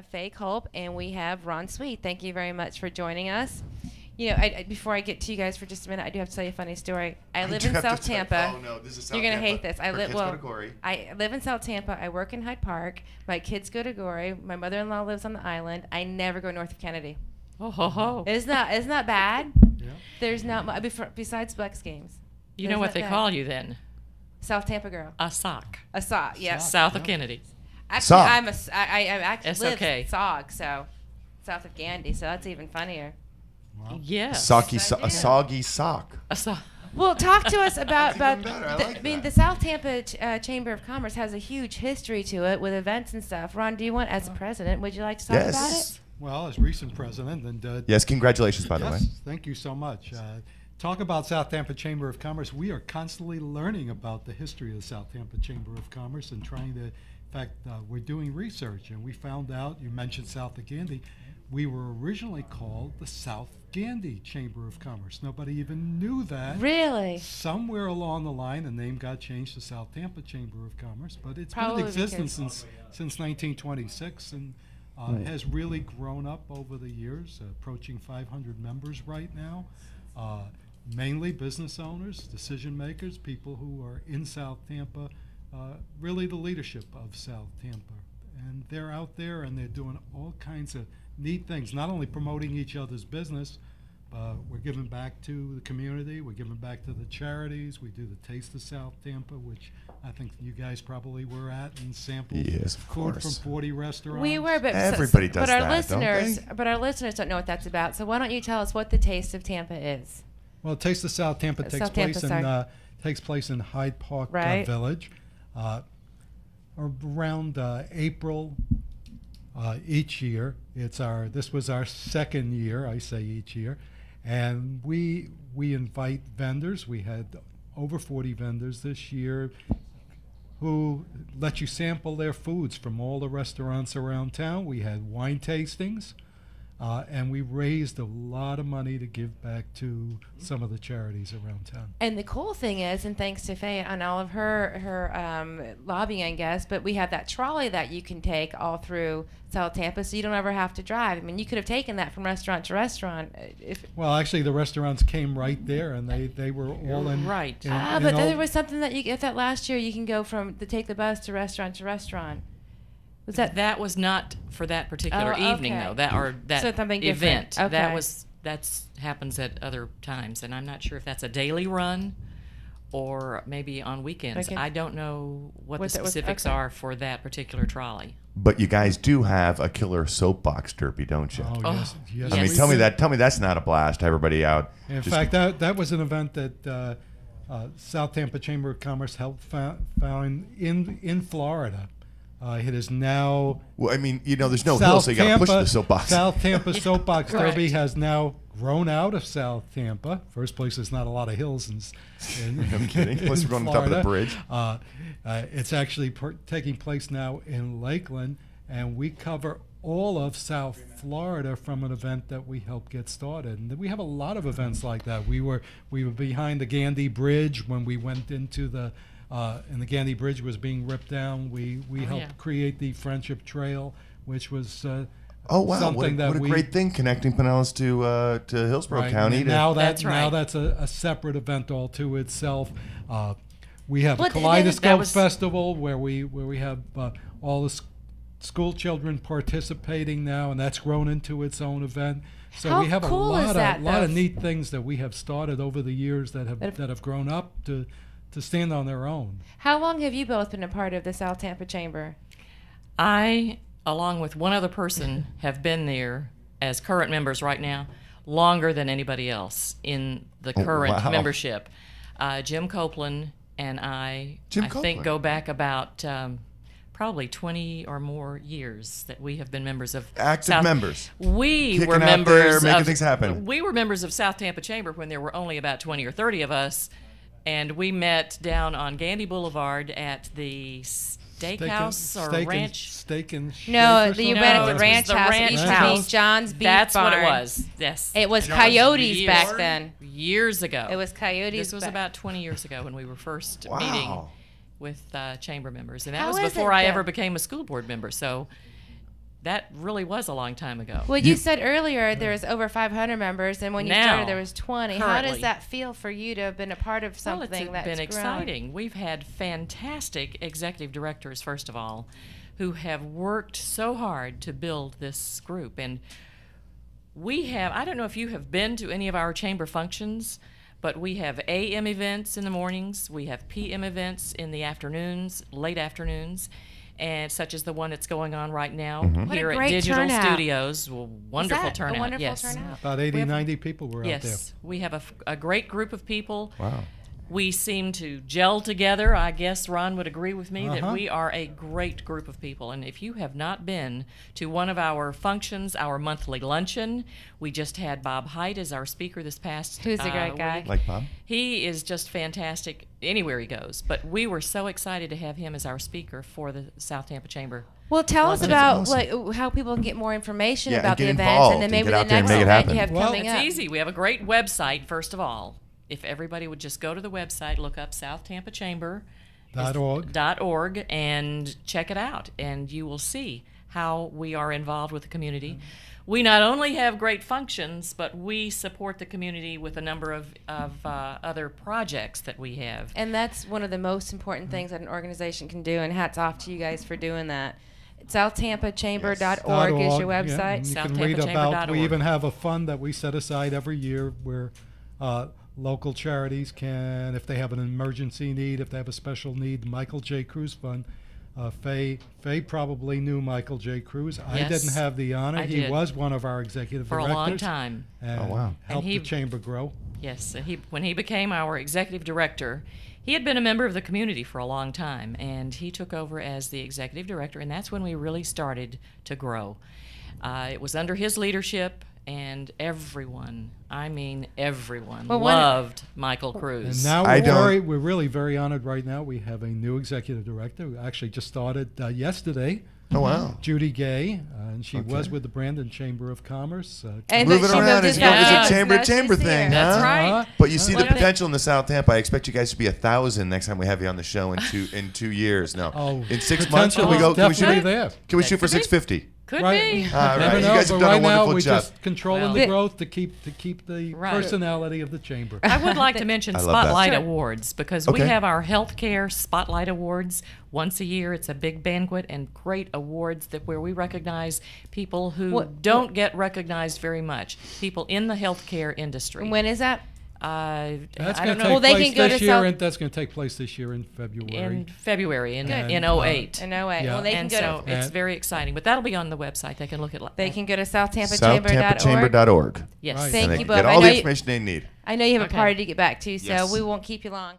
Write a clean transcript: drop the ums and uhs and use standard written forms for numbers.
have Faye Culp and we have Ron Sweet. Thank you very much for joining us. You know, before I get to you guys for just a minute, I do have to tell you a funny story. I live in South Tampa. Oh no, this is South You're gonna Tampa. hate this. Her kids go to Gorey. I live in South Tampa. I work in Hyde Park. My kids go to Gorey. My mother-in-law lives on the island. I never go north of Kennedy. Oh ho ho! Isn't that bad? Yeah. There's not much besides Flex games. You know what they call you then? South Tampa girl. A sock. A sock. Yes. South of Kennedy. Actually, Sock. I actually live S-O-K. Sog, so south of Gandy. So that's even funnier. Wow. Yes. A soggy sock. A sock. Well, talk to us about even better. I like mean, that. the South Tampa Chamber of Commerce has a huge history to it with events and stuff. Ron, do you want, as president, would you like to talk about it? Well, as recent president, and Yes, congratulations, by the way. yes, thank you so much. Talk about South Tampa Chamber of Commerce. We are constantly learning about the history of the South Tampa Chamber of Commerce and trying to, in fact, we're doing research, and we found out, you mentioned South of Gandy, we were originally called the South Gandy Chamber of Commerce. Nobody even knew that. Really? Somewhere along the line, the name got changed to South Tampa Chamber of Commerce, but it's Probably been in existence because- since 1926, and has really grown up over the years, approaching 500 members right now. Mainly business owners, decision makers, people who are in South Tampa, really the leadership of South Tampa. And they're out there and they're doing all kinds of neat things, not only promoting each other's business, we're giving back to the community, we're giving back to the charities, we do the Taste of South Tampa, which I think you guys probably were at and sampled Yes, of food course. from 40 restaurants. We were, but Everybody does but our that, don't listeners, they? but our listeners don't know what that's about. So why don't you tell us what the Taste of Tampa is? Well, Taste of South Tampa takes place in Hyde Park Right. Village, around April each year. This was our second year. I say each year, and we invite vendors. We had over 40 vendors this year who let you sample their foods from all the restaurants around town. We had wine tastings. And we raised a lot of money to give back to some of the charities around town. And the cool thing is, and thanks to Faye on all of her lobbying, I guess, but we have that trolley that you can take all through South Tampa, so you don't ever have to drive. I mean, you could have taken that from restaurant to restaurant. Well, actually, the restaurants came right there, and they were all in. Right. But there was something that if that last year you can go to take the bus to restaurant. Was That was not for that particular Oh, evening, okay. though. That So something different. event. Okay. That's happens at other times, and I'm not sure if that's a daily run or maybe on weekends. Okay. I don't know what the What that was- specifics okay. are for that particular trolley. But you guys do have a killer soapbox derby, don't you? Oh, yes, yes. I mean, Yes. tell me that's not a blast. Everybody out. In just- fact, that was an event that South Tampa Chamber of Commerce helped found in Florida. It is now. Well, I mean, there's no hill, South so you got to push Tampa- the soapbox. South Tampa Soapbox Correct. Derby has now grown out of South Tampa. First place, there's not a lot of hills in I'm kidding. Plus, we're on the top of the bridge. It's actually taking place now in Lakeland, and we cover all of South Florida from an event that we helped get started. And we have a lot of events like that. We were behind the Gandy Bridge when we went into the. And the Gandy Bridge was being ripped down. We helped create the Friendship Trail, which was Oh wow! something What a great thing connecting Pinellas to Hillsborough right. County. And now That's right. that's a separate event all to itself. We have But a that Kaleidoscope was- Festival where we have all the school children participating now, and that's grown into its own event. So How we have cool a is lot that, of lot of though? neat things that we have started over the years that have grown up to stand on their own. How long have you both been a part of the South Tampa Chamber? I, along with one other person, have been there as current members right now longer than anybody else in the current wow. membership. Jim Copeland and I think, Copeland. go back about probably 20 or more years that we have been members of Active members. We Kicking were out members there, making of, things happen. We were members of South Tampa Chamber when there were only about 20 or 30 of us, and we met down on Gandy Boulevard at the steakhouse or ranch. Steak and No, Shake or you something? met at No, the it was ranch the house. ranch It used to be house. John's Beef That's Barn. what it was. Yes. It was John's Coyotes Beef back Barn? then. Years ago. It was Coyotes. This was back- about 20 years ago when we were first Wow. meeting with chamber members, and that How was is before it I then? ever became a school board member. So that really was a long time ago. Well, you said earlier there was over 500 members, and when you Now, started there was 20. How currently. does that feel for you to have been a part of Well, something it's that's been grown? exciting. We've had fantastic executive directors, first of all, who have worked so hard to build this group. And we have, I don't know if you have been to any of our chamber functions, but we have AM events in the mornings, we have PM events in the afternoons, late afternoons, and such as the one that's going on right now What a here at great Digital turnout. Studios. Well, wonderful that a turnout. wonderful yes. turnout? About 80, 90 people were out there. Yes, we have a great group of people. Wow. We seem to gel together. I guess Ron would agree with me that Uh-huh. we are a great group of people. And if you have not been to one of our functions, our monthly luncheon, we just had Bob Height as our speaker this past Who's a great guy. week. Like Bob? He is just fantastic anywhere he goes. But we were so excited to have him as our speaker for the South Tampa Chamber. Well, tell us That's about awesome. like how people can get more information Yeah, and about the get events, involved and then and maybe get the out there and next make it event happen. you have Well, coming It's up. easy. We have a great website, first of all. If everybody would just go to the website, look up South Tampa Chamber .org. and check it out, and you will see how we are involved with the community. We not only have great functions, but we support the community with a number of other projects that we have. And that's one of the most important things that an organization can do, and hats off to you guys for doing that. SouthTampaChamber.org is your Yeah, website. and you can read about, SouthTampaChamber.org. we even have a fund that we set aside every year where local charities can, if they have an emergency need, if they have a special need, the Michael J. Cruz Fund. Faye probably knew Michael J. Cruz. I Yes, didn't have the honor. I He did. was one of our executive For a directors. long time. And Oh, wow. helped And he- the chamber grow. Yes, and when he became our executive director, he had been a member of the community for a long time, and he took over as the executive director, and that's when we really started to grow. It was under his leadership, and everyone, I mean everyone, Well, loved Michael Cruz. And now I don't- we're really very honored right now. We have a new executive director who actually just started yesterday. Oh, wow. Judy Gay, and she Okay. was with the Brandon Chamber of Commerce. And Moving but she around moved is to more South of Yeah. a Tampa, so chamber now she's thing, here. That's huh? right. But you see the What do they- potential in the South Tampa. I expect you guys to be 1,000 next time we have you on the show in 2 years. No, Oh, in 6 months, potential can we is go? Can we definitely shoot? there. Can we shoot for Could be. 650? Could Right. be. All right, Never you know, guys have but done a right now wonderful we're job. just controlling Well- the growth to keep the Right. personality of the chamber. I would like to mention I love Spotlight that. Sure. Awards because we Okay. have our Healthcare Spotlight Awards once a year. It's a big banquet and great awards where we recognize people who don't get recognized very much, people in the healthcare industry. When is that? That's I going don't to know. Well, take they place can go this to year, South- and that's going to take place this year in February. in February in Good. 08. In 08. Yeah. Well, they can And go so to it's And- very exciting. But that'll be on the website. They can look at they can go to SouthTampaChamber.org. SouthTampaChamber.org. Yes. Right. Thank And they you can both. get I all know the you- information they need. I know you have Okay. a party to get back to, so Yes. we won't keep you long.